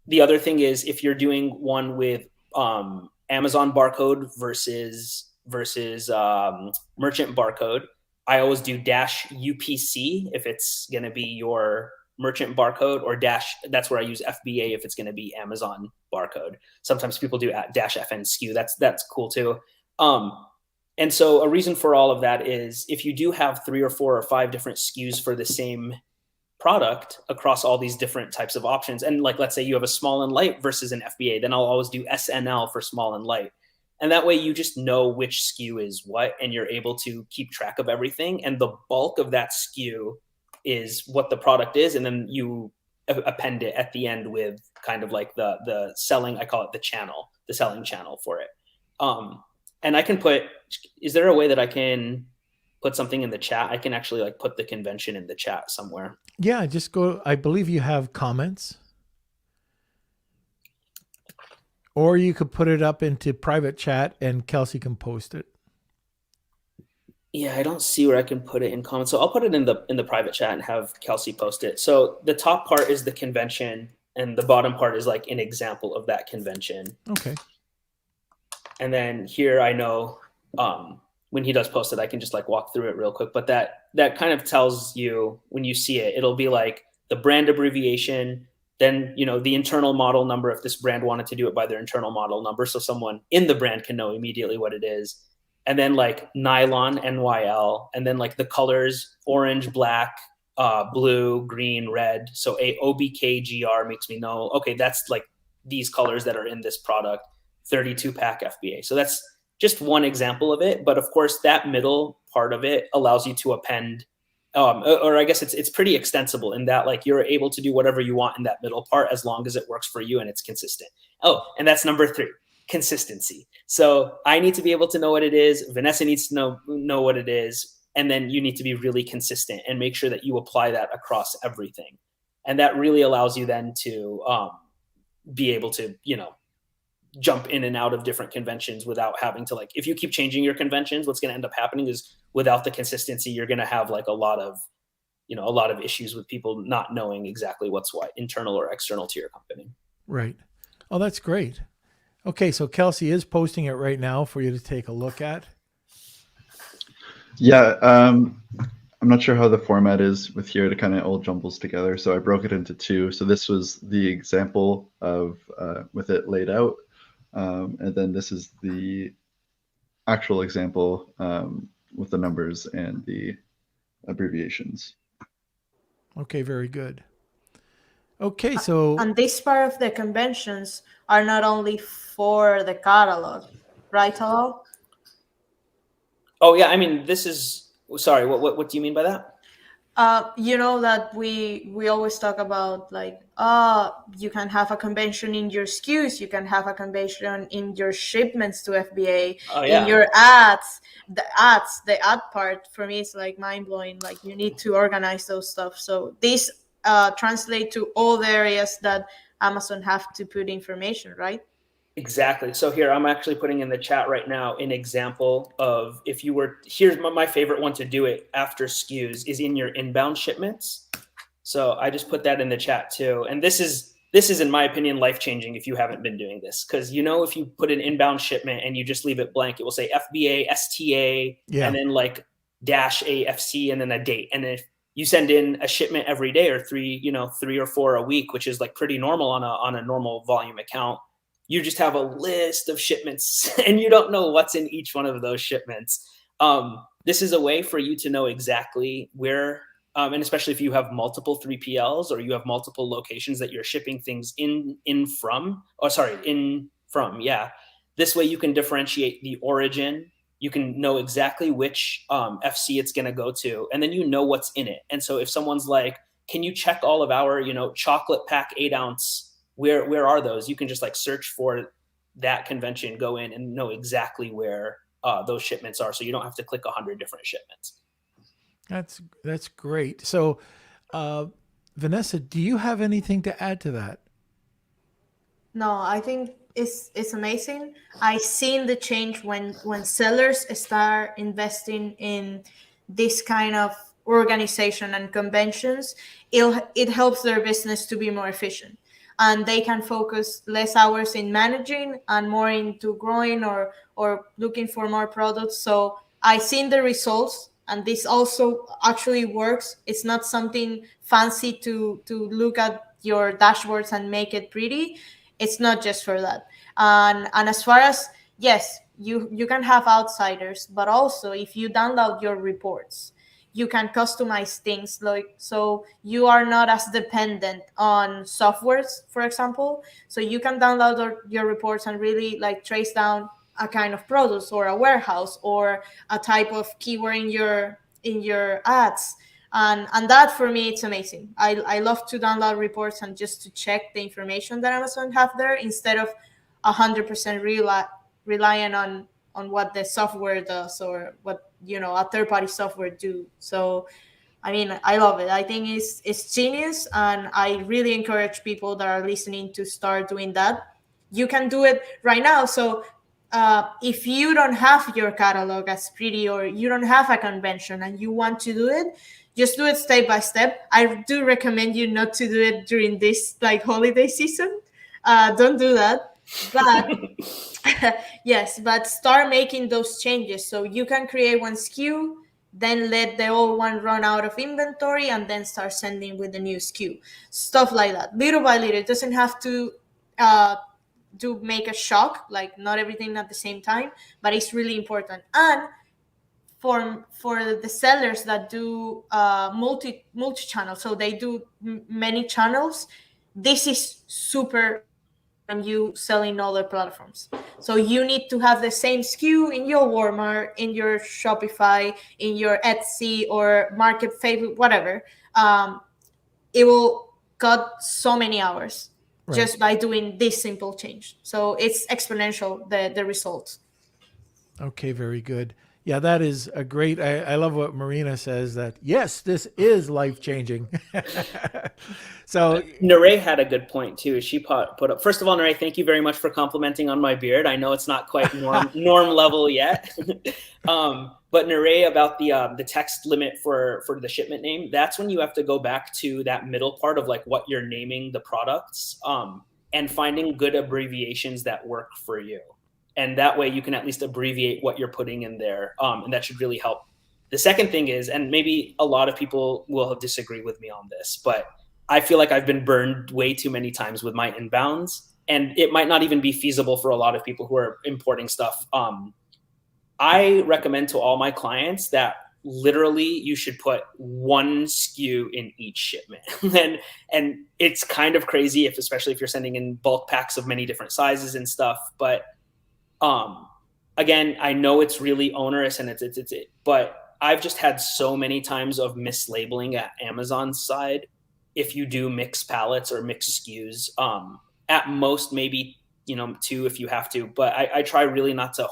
The other thing is if you're doing one with Amazon barcode versus merchant barcode, I always do -UPC if it's going to be your merchant barcode, or that's where I use FBA if it's going to be Amazon barcode. Sometimes people do -FN SKU. That's cool too. And so a reason for all of that is if you do have 3 or 4 or 5 different SKUs for the same product across all these different types of options, and like let's say you have a small and light versus an FBA, then I'll always do SNL for small and light. And that way you just know which SKU is what, and you're able to keep track of everything. And the bulk of that SKU is what the product is. And then you append it at the end with kind of like the selling, I call it the selling channel for it. And I can is there a way that I can put something in the chat? I can actually like put the convention in the chat somewhere. Yeah, just go. I believe you have comments. Or you could put it up into private chat and Kelsey can post it. Yeah, I don't see where I can put it in comments. So I'll put it in the private chat and have Kelsey post it. So the top part is the convention and the bottom part is like an example of that convention. Okay. And then here I know when he does post it, I can just like walk through it real quick. But that kind of tells you when you see it, it'll be like the brand abbreviation, then, the internal model number if this brand wanted to do it by their internal model number. So someone in the brand can know immediately what it is. And then like nylon, NYL, and then like the colors, orange, black, blue, green, red. So OBKGR makes me know, okay, that's like these colors that are in this product. 32-pack FBA. So that's just one example of it. But of course, that middle part of it allows you to append, or I guess it's pretty extensible in that like you're able to do whatever you want in that middle part as long as it works for you and it's consistent. Oh, and that's number 3, consistency. So I need to be able to know what it is. Vanessa needs to know what it is. And then you need to be really consistent and make sure that you apply that across everything. And that really allows you then to be able to, jump in and out of different conventions without having to, like, if you keep changing your conventions, what's going to end up happening is without the consistency, you're going to have like a lot of issues with people not knowing exactly what's what, internal or external to your company. Right. Oh, that's great. Okay, so Kelsey is posting it right now for you to take a look at. Yeah, I'm not sure how the format is with here. It kind of all jumbles together, so I broke it into two. So this was the example of with it laid out, and then this is the actual example with the numbers and the abbreviations. Okay, very good. Okay, so And this part of the conventions are not only for the catalog, right, Talal? Oh yeah, I mean, this is, sorry, what do you mean by that? You know that we always talk about, like, you can have a convention in your SKUs, you can have a convention in your shipments to FBA, Oh in yeah. your ads. The ad part for me is like mind blowing. Like, you need to organize those stuff. So these translate to all the areas that Amazon have to put information, right? Exactly. So here, I'm actually putting in the chat right now an example of, if you were, here's my favorite one to do it after SKUs is in your inbound shipments. So I just put that in the chat too. And this is in my opinion life-changing if you haven't been doing this, because if you put an inbound shipment and you just leave it blank, it will say FBA, STA, yeah, and then like -AFC and then a date. And if you send in a shipment every day, or three or four a week, which is like pretty normal on a normal volume account, you just have a list of shipments and you don't know what's in each one of those shipments. This is a way for you to know exactly where, and especially if you have multiple 3PLs or you have multiple locations that you're shipping things in from. Yeah. This way you can differentiate the origin. You can know exactly which FC it's going to go to, and then you know what's in it. And so if someone's like, can you check all of our, chocolate pack 8-ounce, where are those? You can just like search for that convention, go in and know exactly where those shipments are. So you don't have to click 100 different shipments. that's great. So, Vanessa, do you have anything to add to that? No, I think it's amazing. I seen the change when sellers start investing in this kind of organization and conventions. It helps their business to be more efficient, and they can focus less hours in managing and more into growing or looking for more products. So I seen the results, and this also actually works. It's not something fancy to look at your dashboards and make it pretty. It's not just for that. And as far as, yes, you can have outsiders, but also if you download your reports, you can customize things, like, so you are not as dependent on softwares, for example. So you can download your reports and really like trace down a kind of product or a warehouse or a type of keyword in your ads. And that for me, it's amazing. I love to download reports and just to check the information that Amazon have there, instead of 100% relying on what the software does or what a third-party software do. So I mean, I love it. I think it's genius, and I really encourage people that are listening to start doing that. You can do it right now. So if you don't have your catalog as pretty, or you don't have a convention and you want to do it, just do it step by step. I do recommend you not to do it during this like holiday season. Don't do that. But yes, but start making those changes so you can create one SKU, then let the old one run out of inventory, and then start sending with the new SKU. Stuff like that, little by little. It doesn't have to make a shock, like not everything at the same time, but it's really important. And for the sellers that do multi channel, so they do many channels, this is super important when you sell in other platforms. So you need to have the same SKU in your Walmart, in your Shopify, in your Etsy or Market Favorite, whatever. It will cut so many hours just by doing this simple change. So it's exponential, the results. Okay, very good. Yeah, that is a great. I love what Marina says that, yes, this is life changing. So, Naray had a good point too. She put up. First of all, Naray, thank you very much for complimenting on my beard. I know it's not quite norm level yet, but Naray, about the text limit for the shipment name. That's when you have to go back to that middle part of like what you're naming the products, and finding good abbreviations that work for you. And that way you can at least abbreviate what you're putting in there, and that should really help. The second thing is, and maybe a lot of people will disagree with me on this, but I feel like I've been burned way too many times with my inbounds, and it might not even be feasible for a lot of people who are importing stuff. I recommend to all my clients that literally you should put one SKU in each shipment. and it's kind of crazy, especially if you're sending in bulk packs of many different sizes and stuff. But again, I know it's really onerous, and but I've just had so many times of mislabeling at Amazon's side. If you do mix pallets or mix SKUs, at most maybe 2 if you have to, but I try really not to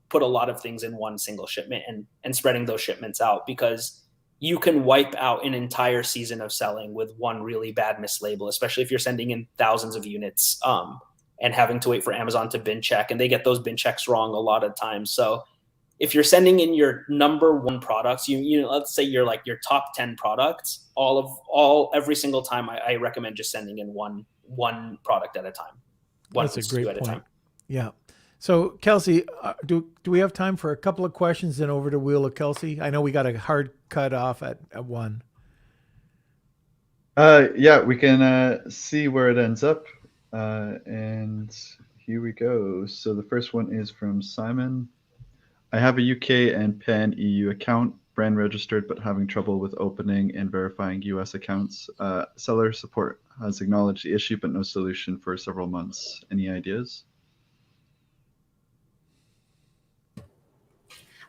put a lot of things in one single shipment and spreading those shipments out, because you can wipe out an entire season of selling with one really bad mislabel, especially if you're sending in thousands of units, and having to wait for Amazon to bin check, and they get those bin checks wrong a lot of times. So if you're sending in your number one products, let's say you're like your top 10 products, every single time, I recommend just sending in one product at a time. That's a great point. Yeah. So Kelsey, do we have time for a couple of questions, then over to Wheel of Kelsey? I know we got a hard cut off at 1. Yeah, we can see where it ends up. And here we go. So the first one is from Simon. I have a UK and Pan EU account, brand registered, but having trouble with opening and verifying US accounts. Seller support has acknowledged the issue, but no solution for several months. Any ideas?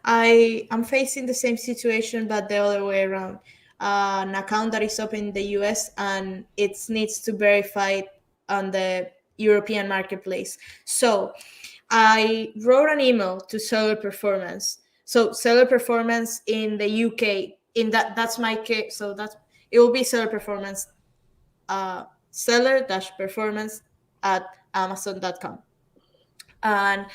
I'm facing the same situation, but the other way around. An account that is open in the US and it needs to verify it on the European marketplace. So I wrote an email to Seller Performance. So Seller Performance in the UK, that's my case. So it will be Seller Performance, seller-performance at amazon.com. And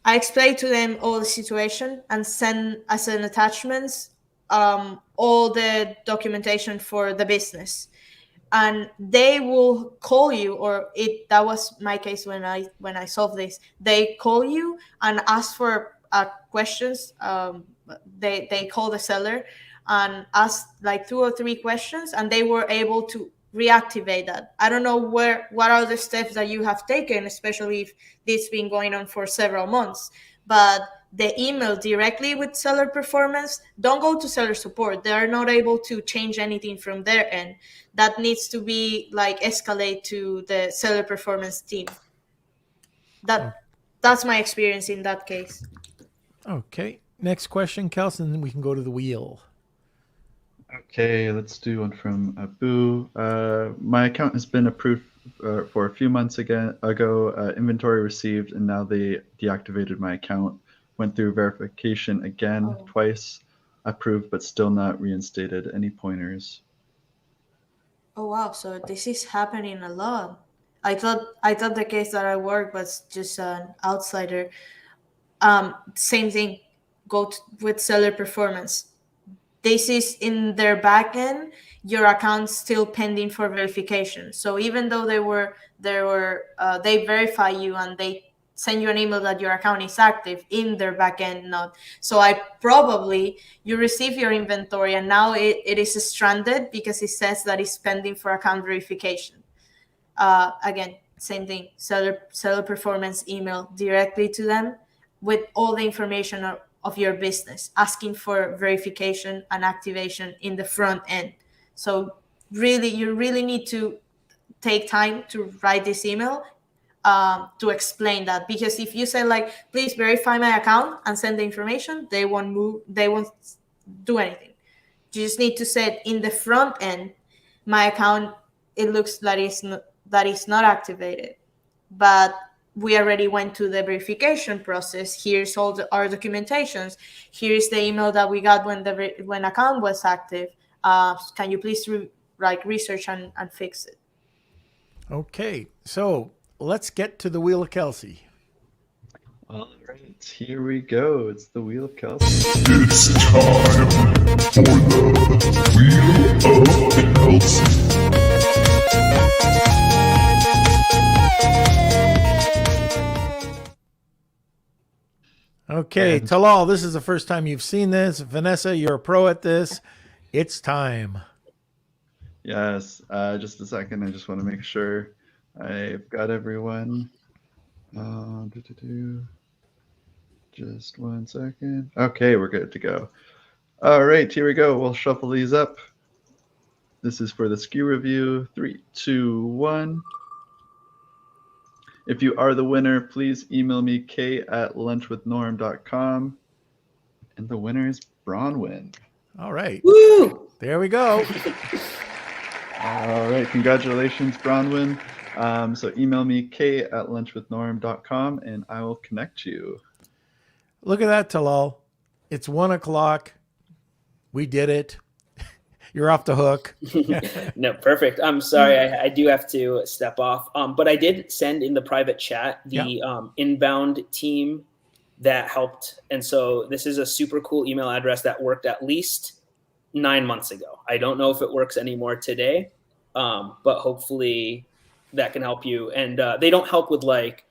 I explained to them all the situation and send as an attachments all the documentation for the business. And they will call you, or that was my case when I solved this. They call you and ask for questions. They call the seller and ask like 2 or 3 questions, and they were able to reactivate that. I don't know what are the steps that you have taken, especially if this has been going on for several months. But the email directly with Seller Performance, don't go to seller support. They are not able to change anything from their end. That needs to be like escalate to the Seller Performance team. That's my experience in that case. Okay. Next question, Kelsey, and then we can go to the wheel. Okay, let's do one from Abu. My account has been approved for a few months ago. Inventory received, and now they deactivated my account. Went through verification again twice. Approved, but still not reinstated. Any pointers? Oh wow! So this is happening a lot. I thought the case that I worked was just an outsider. Same thing. With Seller Performance. This is in their backend. Your account's still pending for verification. So even though they verify you and they send you an email that your account is active, in their backend not. So you receive your inventory and now it is stranded because it says that it's pending for account verification. Again, same thing. Seller Performance email directly to them with all the information of your business, asking for verification and activation in the front end. So you really need to take time to write this email to explain that, because if you say like, please verify my account and send the information, they won't do anything. You just need to say in the front end, my account, it looks that is not activated, but we already went to the verification process. Here's all our documentations. Here's the email that we got when account was active. Can you please research and fix it? Okay, so let's get to the Wheel of Kelsey. All right, here we go. It's the Wheel of Kelsey. It's time for the Wheel of Kelsey. Okay, And- Talal, this is the first time you've seen this. Vanessa, you're a pro at this. It's time. Yes, just a second. I just want to make sure I've got everyone. Just 1 second. Okay, we're good to go. All right, here we go. We'll shuffle these up. This is for the SKU review. 3, 2, 1. If you are the winner, please email me k@lunchwithnorm.com. And the winner is Bronwyn. All right, Woo! there we go. All right, congratulations, Bronwyn. So email me k@lunchwithnorm.com and I will connect you. Look at that, Talal. It's 1 o'clock. We did it. You're off the hook. No, perfect. I'm sorry, I do have to step off. But I did send in the private chat the inbound team that helped. And so this is a super cool email address that worked at least 9 months ago. I don't know if it works anymore today, but hopefully that can help you. And they don't help with like,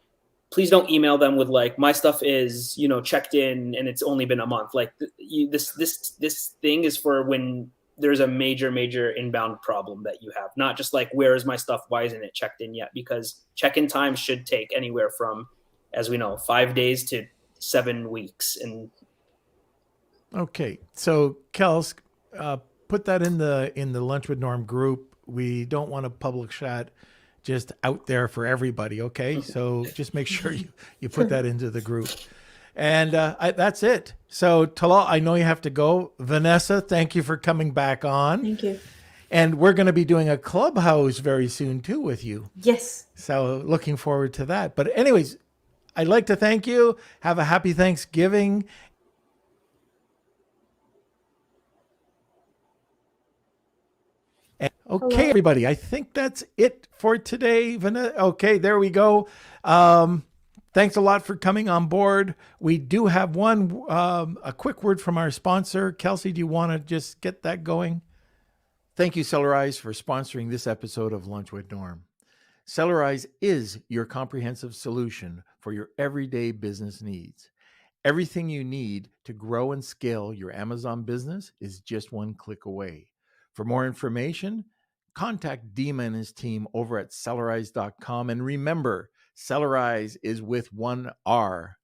please don't email them with like, my stuff is, checked in and it's only been a month. Like this thing is for when there's a major inbound problem that you have, not just like, where is my stuff? Why isn't it checked in yet? Because check-in time should take anywhere from, as we know, 5 days to 7 weeks. And Okay, so Kels, put that in the Lunch with Norm group. We don't want a public chat just out there for everybody. Okay, so just make sure you put that into the group. And that's it. So Talal, I know you have to go. Vanessa, thank you for coming back on. Thank you. And we're going to be doing a clubhouse very soon too with you. Yes. So looking forward to that. But anyways, I'd like to thank you. Have a happy Thanksgiving. Okay, Hello. everybody. I think that's it for today. Okay, there we go. Thanks a lot for coming on board. We do have a quick word from our sponsor. Kelsey, do you want to just get that going? Thank you, Cellarize, for sponsoring this episode of Lunch with Norm. Cellarize is your comprehensive solution for your everyday business needs. Everything you need to grow and scale your Amazon business is just one click away. For more information, contact Dima and his team over at Cellarize.com. And remember, Cellarize is with one R.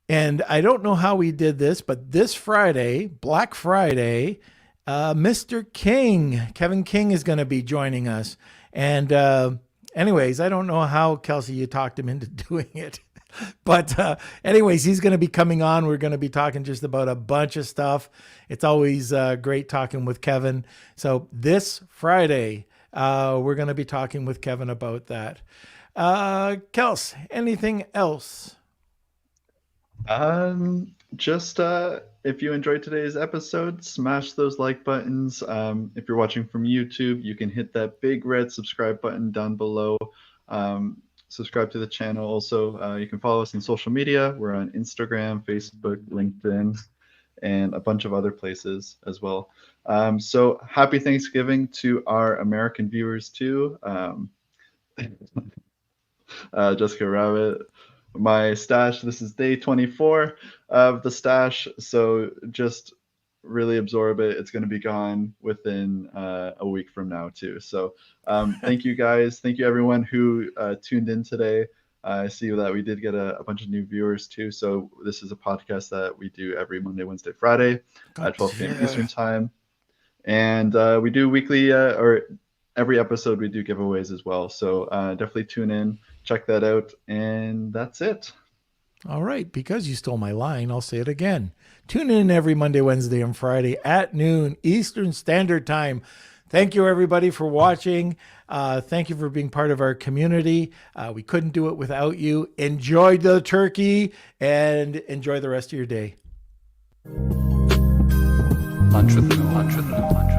And I don't know how we did this, but this Friday, Black Friday, Mr. King, Kevin King, is going to be joining us. And anyways, I don't know how, Kelsey, you talked him into doing it. But anyways, he's going to be coming on. We're going to be talking just about a bunch of stuff. It's always great talking with Kevin. So this Friday, we're going to be talking with Kevin about that. Kels, anything else? Just if you enjoyed today's episode, smash those like buttons. If you're watching from YouTube, you can hit that big red subscribe button down below. Subscribe to the channel. Also, you can follow us on social media. We're on Instagram, Facebook, LinkedIn, and a bunch of other places as well. So happy Thanksgiving to our American viewers too. Jessica Rabbit, my stash. This is day 24 of the stash. So just really absorb it. It's going to be gone within a week from now too. So thank you guys. Thank you everyone who tuned in today. I see that we did get a bunch of new viewers too. So this is a podcast that we do every Monday, Wednesday, Friday at 12 p.m. Eastern time. And we do weekly or every episode we do giveaways as well. So definitely tune in, check that out. And that's it. All right. Because you stole my line, I'll say it again. Tune in every Monday, Wednesday, and Friday at noon Eastern Standard Time. Thank you, everybody, for watching. Thank you for being part of our community. We couldn't do it without you. Enjoy the turkey and enjoy the rest of your day. Entrepreneur.